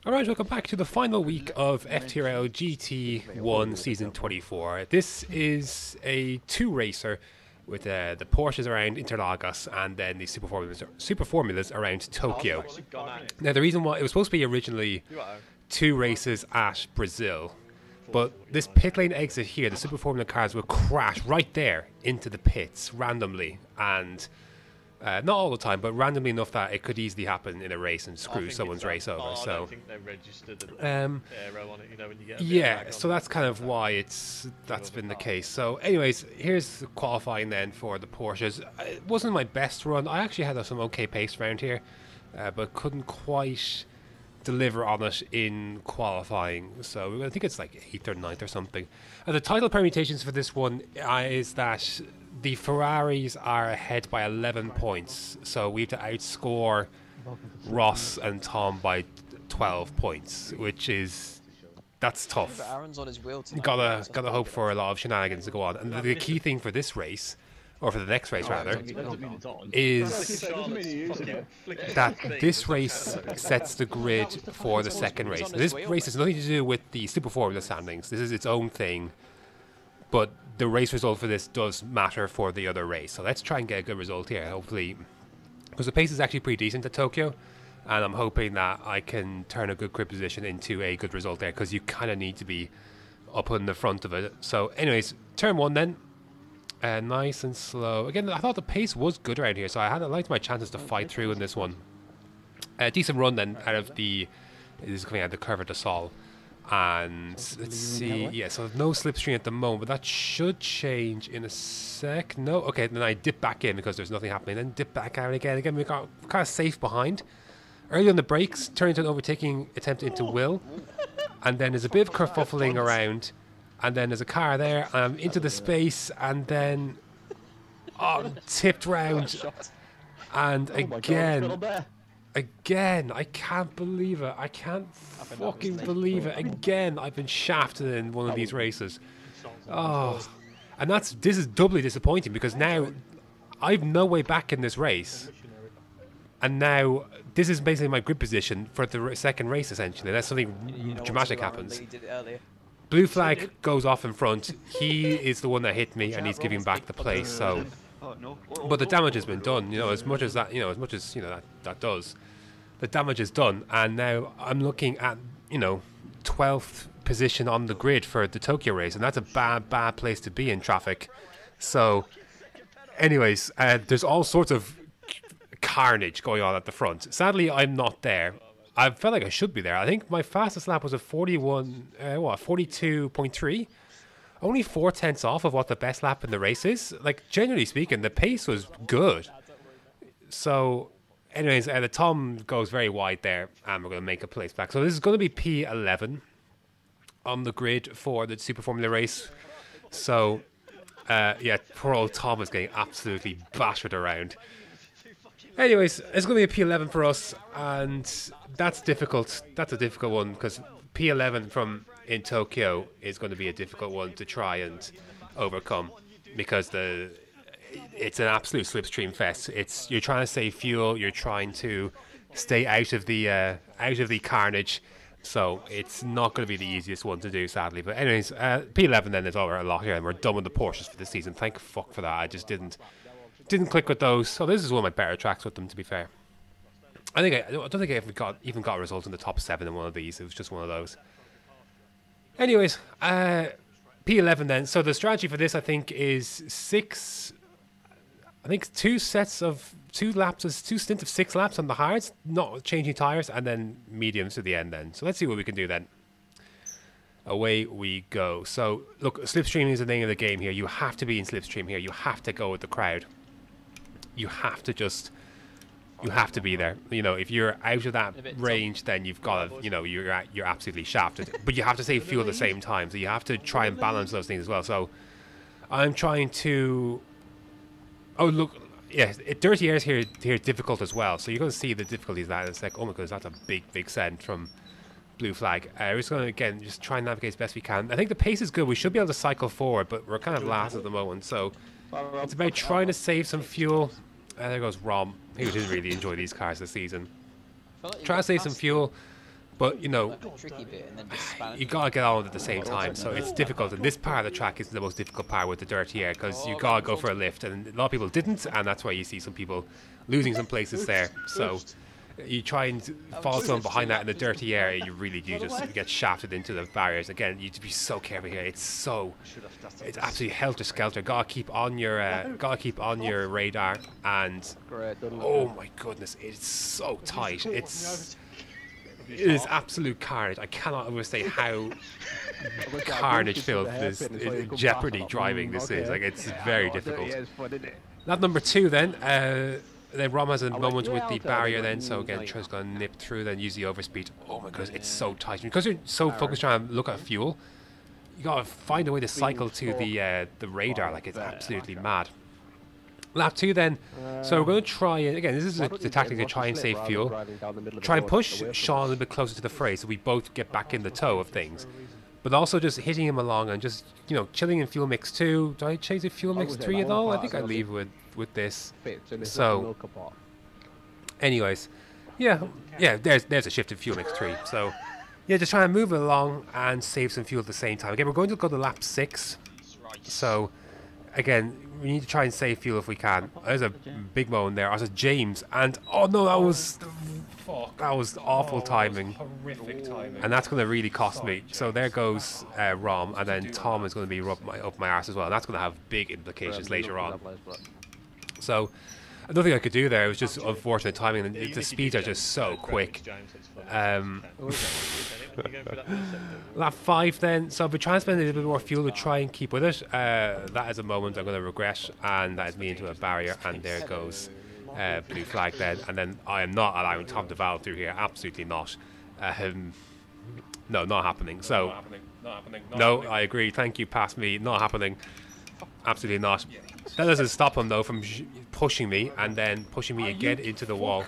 Alright, welcome back to the final week of FTRL GT1 Season 24. This is a two-racer with the Porsches around Interlagos and then the Super Formulas around Tokyo. Now, the reason why it was supposed to be originally two races at Brazil, but this pit lane exit here, the Super Formula cars will crash right there into the pits randomly, and not all the time, but randomly enough that it could easily happen in a race and screw someone's race over. So, I don't think they're registered an aero on it, you know, when you get a bit yeah, of so that's kind of why that's been the case. So, anyways, here's the qualifying then for the Porsches. It wasn't my best run. I actually had some okay pace around here, but couldn't quite deliver on it in qualifying. So I think it's like 8th or 9th or something. And the title permutations for this one is that the Ferraris are ahead by 11 points, so we have to outscore Ross and Tom by 12 points, which is tough. Aaron's on his wheel tonight. Gotta hope for a lot of shenanigans to go on. And the key thing for this race, or for the next race rather, is that this race sets the grid for the second race. Now, this race has nothing to do with the Super Formula standings. This is its own thing, but the race result for this does matter for the other race. So let's try and get a good result here, hopefully, because the pace is actually pretty decent at Tokyo, and I'm hoping that I can turn a good grid position into a good result there, because you kind of need to be up in the front of it. So anyways, turn one then. Nice and slow. Again, I thought the pace was good around here, so I liked my chances to fight through in this one. Decent run then out of this is coming out of the Curva de Sol. And let's see, yeah, so no slipstream at the moment, but that should change in a sec. No, okay, then I dip back in because there's nothing happening, then dip back out again. Again, we got kind of safe behind. Early on the brakes, turn into an overtaking attempt into Will, and then there's a bit of kerfuffling around, and then there's a car there, and I'm into the space, and then tipped round, and again, I can't believe it. I can't fucking believe it. Again, I've been shafted in one of these races. Oh, and this is doubly disappointing because now I've no way back in this race, and now this is basically my grid position for the second race essentially. Unless something dramatic happens. Blue flag goes off in front. He is the one that hit me, and he's giving back the place. So. But the damage has been done, as much as that does. The damage is done, and now I'm looking at, 12th position on the grid for the Tokyo race, and that's a bad place to be in traffic. So, anyways, there's all sorts of carnage going on at the front. Sadly, I'm not there. I felt like I should be there. I think my fastest lap was a 42.3. Only 4/10 off of what the best lap in the race is. Like, generally speaking, the pace was good. So, anyways, the Tom goes very wide there, and we're going to make a place back. So this is going to be P11 on the grid for the Super Formula race. So, yeah, poor old Tom is getting absolutely battered around. Anyways, it's going to be a P11 for us, and that's difficult. That's a difficult one, because P11 in Tokyo is going to be a difficult one to try and overcome, because it's an absolute slipstream fest. You're trying to save fuel, you're trying to stay out of the carnage, so it's not going to be the easiest one to do, sadly. But anyways, P11 then is over a lot here, and we're done with the Porsches for this season. Thank fuck for that. I just didn't click with those. So this is one of my better tracks with them, to be fair. I don't think I even got a result in the top 7 in one of these. It was just one of those. Anyways, P11 then. So the strategy for this, I think, is two stints of 6 laps on the hards, not changing tires, and then mediums to the end then. So let's see what we can do then. Away we go. So look, slipstream is the name of the game here. You have to be in slipstream here. You have to go with the crowd. You have to be there. If you're out of that range, then you've got to, you're absolutely shafted. But you have to save fuel at the same time, so you have to try and balance those things as well. So I'm trying to. Oh look, yeah, dirty air is here difficult as well. So you're going to see the difficulties of that. It's like, oh my goodness, that's a big send from blue flag. We're just going to again just try and navigate as best we can. I think the pace is good. We should be able to cycle forward, but we're kind of last at the moment. So it's about trying to save some fuel. There goes Rom, who didn't really enjoy these cars this season. Try to save some fuel, But you know, The tricky bit, and then just span you gotta get on at the same time, so it's difficult. And this part of the track is the most difficult part with the dirty air because you gotta go for a lift, and a lot of people didn't, and that's why you see some people losing some places there. So you try and follow someone behind that in the dirty air, you really do just get shafted into the barriers. Again, you have to be so careful here. It's absolutely helter skelter. Gotta keep on your radar, and oh my goodness, it's so tight. It is absolute carnage. I cannot overstate how carnage filled this Jeopardy driving this is. Like, it's very difficult. Lap number 2 then. Then Rom has a moment with the barrier then, so again Trevor's going to nip through, then use the overspeed. Oh my goodness, it's so tight. Because you're so focused trying to look at fuel, you got to find a way to cycle to the radar. Like, it's absolutely mad. Lap 2 then, so we're going to try and, again, this is the tactic to try and save fuel. Try and push Sean a little bit closer to the fray so we both get back in the tow of things. But also just hitting him along and just, you know, chilling in fuel mix 2. Do I change to fuel mix 3 at all? I think I leave with this. So, anyways, yeah, there's a shift in fuel mix 3. So, yeah, just try and move it along and save some fuel at the same time. Again, we're going to go to lap 6. So, again, we need to try and save fuel if we can. There's a big moment there. I was James, and oh no, that was awful timing. Horrific timing. And that's going to really cost me. So there goes Rom, and then Tom is going to be up my arse as well. And that's going to have big implications later on. So nothing I could do there. It was just unfortunate timing, and the speeds are just so quick. Lap 5 then, so I'll be trying to spend a little bit more fuel to try and keep with it. That is a moment I'm going to regret, and that is me into a barrier, and there goes blue flag then. And then I am not allowing Tom to valve through here, absolutely not. No, not happening. So, no, I agree, thank you, past me, not happening, absolutely not. That doesn't stop him though from pushing me, and then pushing me again into the wall.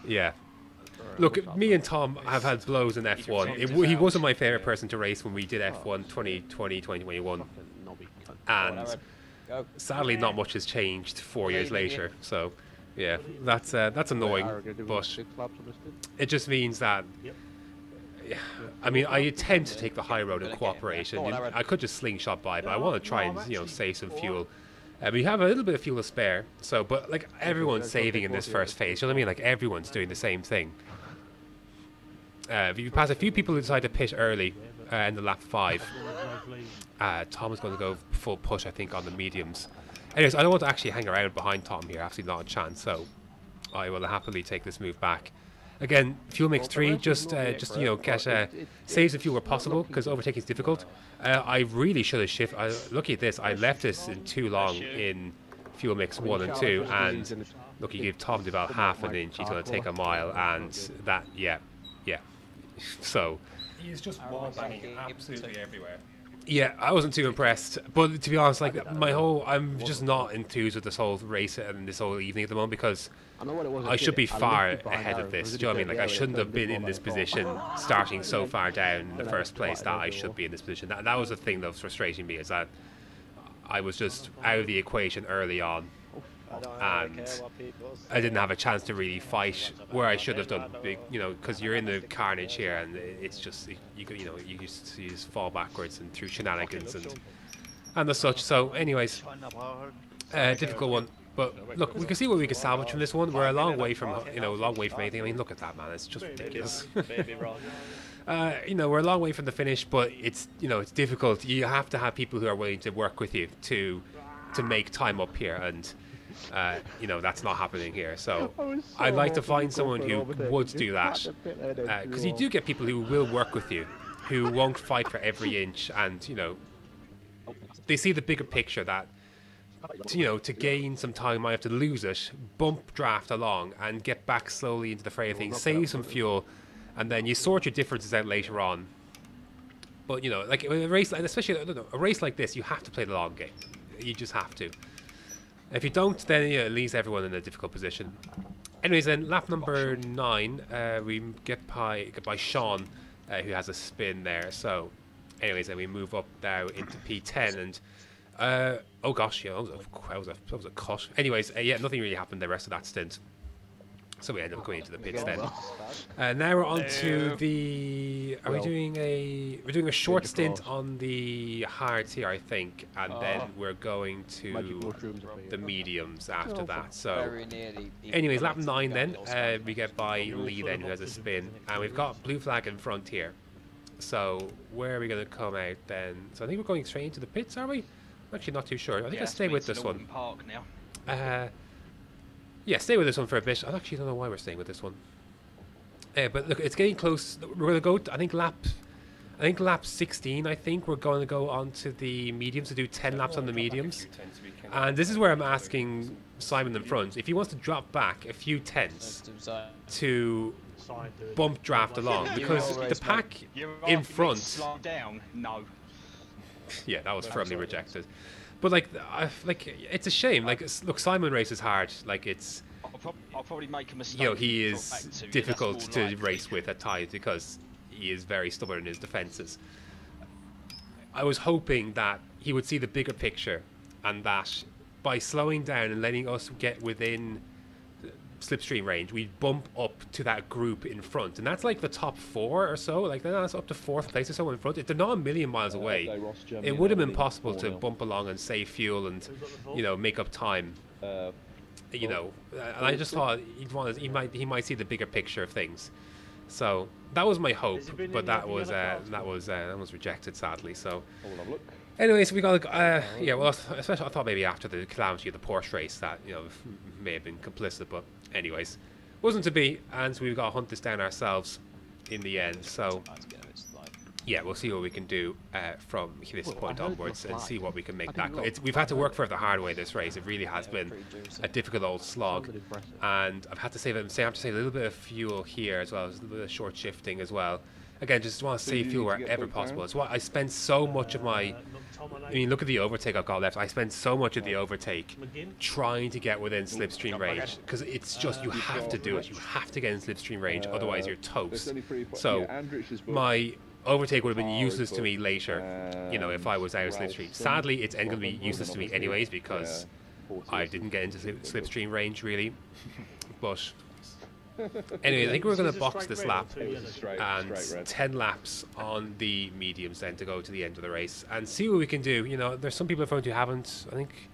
Yeah. Look, me and Tom have had blows in F1. He wasn't my favourite person to race when we did F1 2020, 2021. And sadly, not much has changed 4 years later. So, yeah, that's annoying. But it just means that, I mean, I attempt to take the high road in cooperation. I could just slingshot by, but I want to try and, you know, save some fuel. We have a little bit of fuel to spare. So, but like, everyone's saving in this first phase. You know what I mean? Like, everyone's doing the same thing. If you pass a few people who decide to pit early in the lap 5, Tom is going to go full push, I think, on the mediums. Anyways, I don't want to actually hang around behind Tom here. Absolutely not a chance. So I will happily take this move back. Again, fuel mix 3, just you know, get save some fuel where possible, because overtaking is difficult. I really should have shifted. Look at this. I left this in too long in fuel mix 1 and 2, and look, you give Tom about half an inch. He's going to take a mile, and that, yeah. So he's just wall banging absolutely everywhere. Yeah, I wasn't too impressed. But to be honest, like, I'm just not enthused with this whole race and this whole evening at the moment, because I should be far ahead of this. Do you know what I mean? Like, I shouldn't have been in this position starting so far down in the first place that I should be in this position. That was the thing that was frustrating me, is that I was just out of the equation early on. And I didn't have a chance to really fight where I should have done, you know, because you're in the carnage here, and it's just you just fall backwards and through shenanigans and the such. So, anyways, difficult one. But look, we can see what we can salvage from this one. We're a long way from anything. I mean, look at that, man. It's just ridiculous. You know, we're a long way from the finish, but it's difficult. You have to have people who are willing to work with you to make time up here, and you know, that's not happening here. So I'd like to find someone who would do that, because you do get people who will work with you, who won't fight for every inch, and you know, they see the bigger picture that, you know, to gain some time, you might have to lose it, bump draft along, and get back slowly into the fray of things, save some fuel, and then you sort your differences out later on. But you know, like a race, and especially a race like this, you have to play the long game. You just have to. If you don't, then it leaves everyone in a difficult position. Anyways, then lap number 9, we get by Sean, who has a spin there. So, anyways, then we move up now into P10, and oh gosh, yeah, that was a cut. Anyways, yeah, nothing really happened the rest of that stint. So we end up going into the pits then. Now we're on to the... We're doing a short stint on the hards here, I think, and then we're going to the mediums after that. So, anyways, lap 9 then. We get by Lee then, who has a spin, and we've got blue flag in front here. So where are we going to come out then? So I think we're going straight into the pits, are we? I'm actually not too sure. I think I'll stay with this one. Park now. Yeah, stay with this one for a bit. I actually don't know why we're staying with this one. But look, it's getting close. We're going to go, I think lap 16, I think we're going to go on to the mediums to do 10 laps on the mediums. And this is where I'm asking Simon in front, if he wants to drop back a few tenths to bump draft along, because the pack in front... Slow down? No. Yeah, that was firmly rejected. But like it's a shame. Like, look, Simon races hard. Like, it's... I'll probably make a mistake. You know, he is difficult to race with at times because he is very stubborn in his defences. I was hoping that he would see the bigger picture, and that by slowing down and letting us get within slipstream range, we'd bump up to that group in front, and that's like the top 4 or so. Like, that's up to 4th place or so in front. They're not a million miles away. It would have been possible to bump along and save fuel and, you know, make up time. You know, and I just thought he might see the bigger picture of things. So that was my hope, but that was rejected, sadly. So, anyways, we got yeah. Well, especially I thought maybe after the calamity of the Porsche race that, you know, may have been complicit, but anyways, wasn't to be, and so we've got to hunt this down ourselves in the end. So yeah, we'll see what we can do from this point onwards and see what we can make that. We've had to work for it the hard way this race. It really has been a difficult old slog, and I've had to save a little bit of fuel here as well, as a little bit of short shifting as well. Again, just want to save fuel wherever possible. It's why I spend so much of my... I mean, look at the overtake I've got left. I spend so much of the overtake trying to get within slipstream range, because it's just, you have to do it. You have to get in slipstream range, otherwise you're toast. So my overtake would have been useless to me later, you know, if I was out of slipstream. Sadly, it's going to be useless to me anyways, because I didn't get into slipstream range really. But anyway, I think we're going to box this lap and 10 laps on the mediums then to go to the end of the race and see what we can do. You know, there's some people in front who haven't. I think,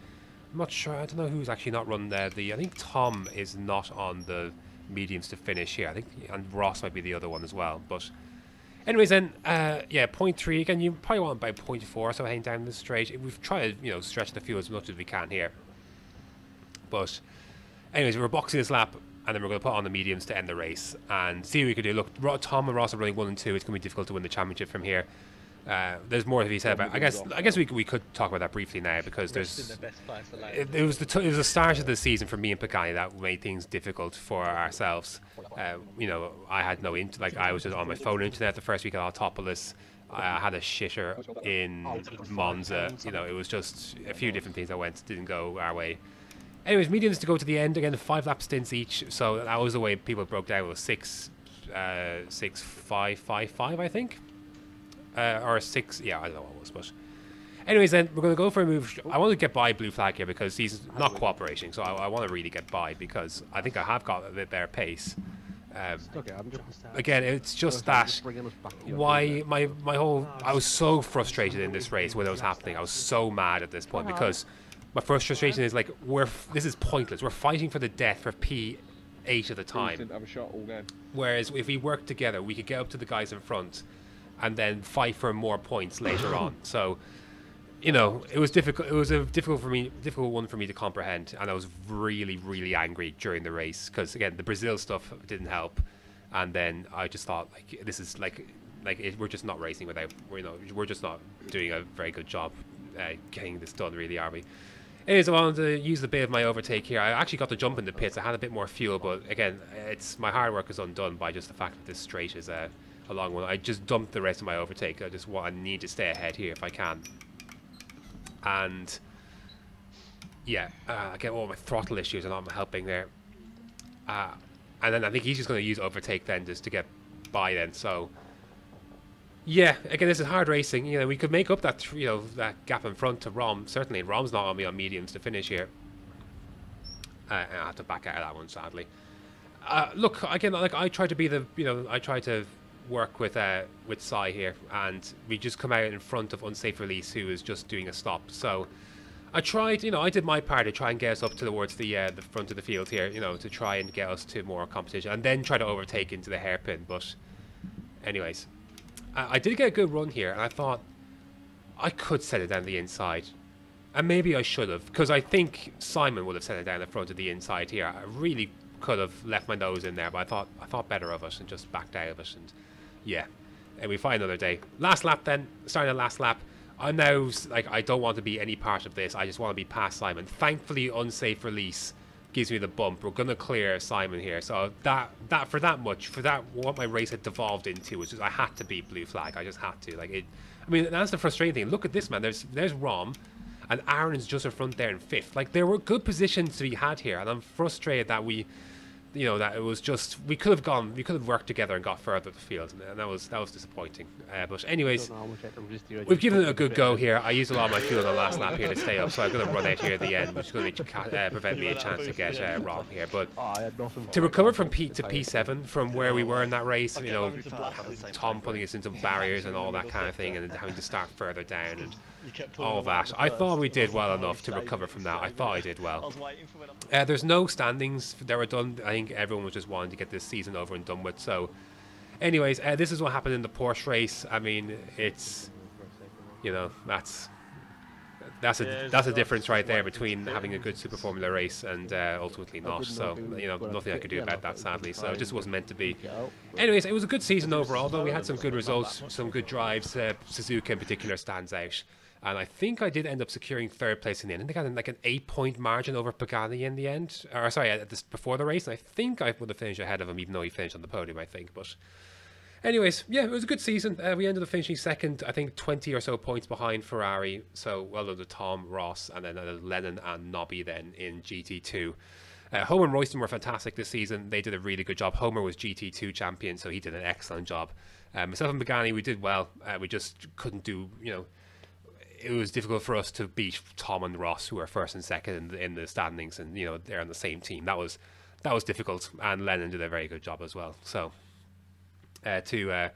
I'm not sure. I don't know who's actually not run there. I think Tom is not on the mediums to finish here. I think, and Ross might be the other one as well. But anyways, then, yeah, 0.3 again. You probably want about 0.4, so heading down the straight. We've tried to, you know, stretch the fuel as much as we can here. But anyways, we're boxing this lap, and then we're going to put on the mediums to end the race and see what we can do. Look, Tom and Ross are running 1 and 2. It's going to be difficult to win the championship from here. There's more to be said about. I guess we could talk about that briefly now, because there's it was the start of the season for me and Pagani that made things difficult for ourselves. You know, I had no I was just on my phone internet the first week at Autopolis. I had a shitter in Monza. You know, it was just a few different things that didn't go our way. Anyways, mediums to go to the end again, 5 lap stints each. So that was the way people broke down. It was 6, 6, 5, 5, 5, I think, or 6. Yeah, I don't know what it was, but anyways, then we're going to go for a move. I want to get by blue flag here because he's not cooperating. So I want to really get by, because I think I have got a bit better pace. Again, it's just that why my whole... I was so frustrated in this race when it was happening. I was so mad at this point, because my first frustration is like, this is pointless. We're fighting for the death for P8 at the time. Whereas if we work together, we could get up to the guys in front and then fight for more points later on. So, you know, it was difficult. It was a difficult one for me to comprehend, and I was really, really angry during the race because, again, the Brazil stuff didn't help, and then I just thought, like, this is we're just not racing without, you know, we're just not doing a very good job getting this done, really, are we? Anyways, I wanted to use the bit of my overtake here. I actually got to jump in the pits. I had a bit more fuel, but again, my hard work is undone by just the fact that this straight is a long one. I just dumped the rest of my overtake. I need to stay ahead here if I can. And yeah, I get all my throttle issues are not helping there. And then I think he's just going to use overtake then just to get by then. So yeah, again, this is hard racing. You know, we could make up that, you know, that gap in front to Rom. Certainly, Rom's not on me on mediums to finish here. I have to back out of that one, sadly. Look, again, like I try to be the, I try to work with Sai here, and we just come out in front of Unsafe Release, who is just doing a stop. So I tried, I did my part to try and get us up towards the front of the field here, to try and get us to more competition, and then try to overtake into the hairpin. But anyways, I did get a good run here, and I thought I could set it down the inside. And maybe I should have, because I think Simon would have set it down the front of the inside here. I really could have left my nose in there, but I thought better of it and just backed out of it. And yeah, and we fight another day. Last lap then, starting the last lap. I'm now, like, I don't want to be any part of this. I just want to be past Simon. Thankfully, Unsafe Release gives me the bump. We're going to clear Simon here. So for what my race had devolved into was just I had to beat Blue Flag. I just had to. Like, I mean, that's the frustrating thing. Look at this, man. There's Rom, and Aaron's just in front there in 5th. Like, there were good positions to be had here, and I'm frustrated that that it was just we could have worked together and got further up the field, and that was disappointing. But anyways, we've given it a good go here. I used a lot of my fuel on the last lap here to stay up, so I'm going to run out here at the end, which is going to prevent me a chance to get Rob here. But to recover from P to P7 from where we were in that race, Tom putting us into barriers and all that kind of thing, and having to start further down and all of that. I thought we did well enough to recover from that. I thought I did well. There's no standings that were done. I think everyone was just wanting to get this season over and done with. So anyways, this is what happened in the Porsche race. I mean, it's, that's a difference right there between having a good Super Formula race and ultimately not. So, nothing I could do about that, sadly. So it just wasn't meant to be. Anyways, it was a good season overall, though. We had some good results, some good drives. Suzuka in particular stands out. And I think I did end up securing 3rd place in the end. I think I had like an 8-point margin over Pagani in the end. Or sorry, before the race. And I think I would have finished ahead of him, even though he finished on the podium, I think. But anyways, yeah, it was a good season. We ended up finishing 2nd, I think 20 or so points behind Ferrari. So well done to Tom, Ross, and then Lennon and Nobby then in GT2. Homer and Royston were fantastic this season. They did a really good job. Homer was GT2 champion, so he did an excellent job. Myself and Pagani, we did well. We just couldn't do, it was difficult for us to beat Tom and Ross, who were 1st and 2nd in the standings, and they're on the same team. That was difficult, and Lennon did a very good job as well. So to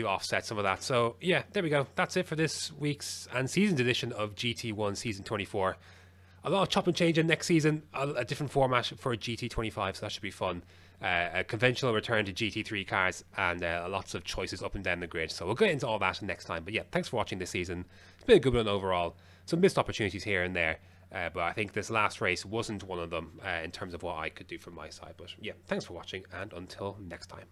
offset some of that. So yeah, there we go. That's it for this week's and season's edition of GT1 Season 24. A lot of chop and change in next season, a different format for GT25, so that should be fun. A conventional return to GT3 cars, and lots of choices up and down the grid. So we'll get into all that next time. But yeah, thanks for watching this season. It's been a good one overall. Some missed opportunities here and there, but I think this last race wasn't one of them in terms of what I could do from my side. But yeah, thanks for watching, and until next time.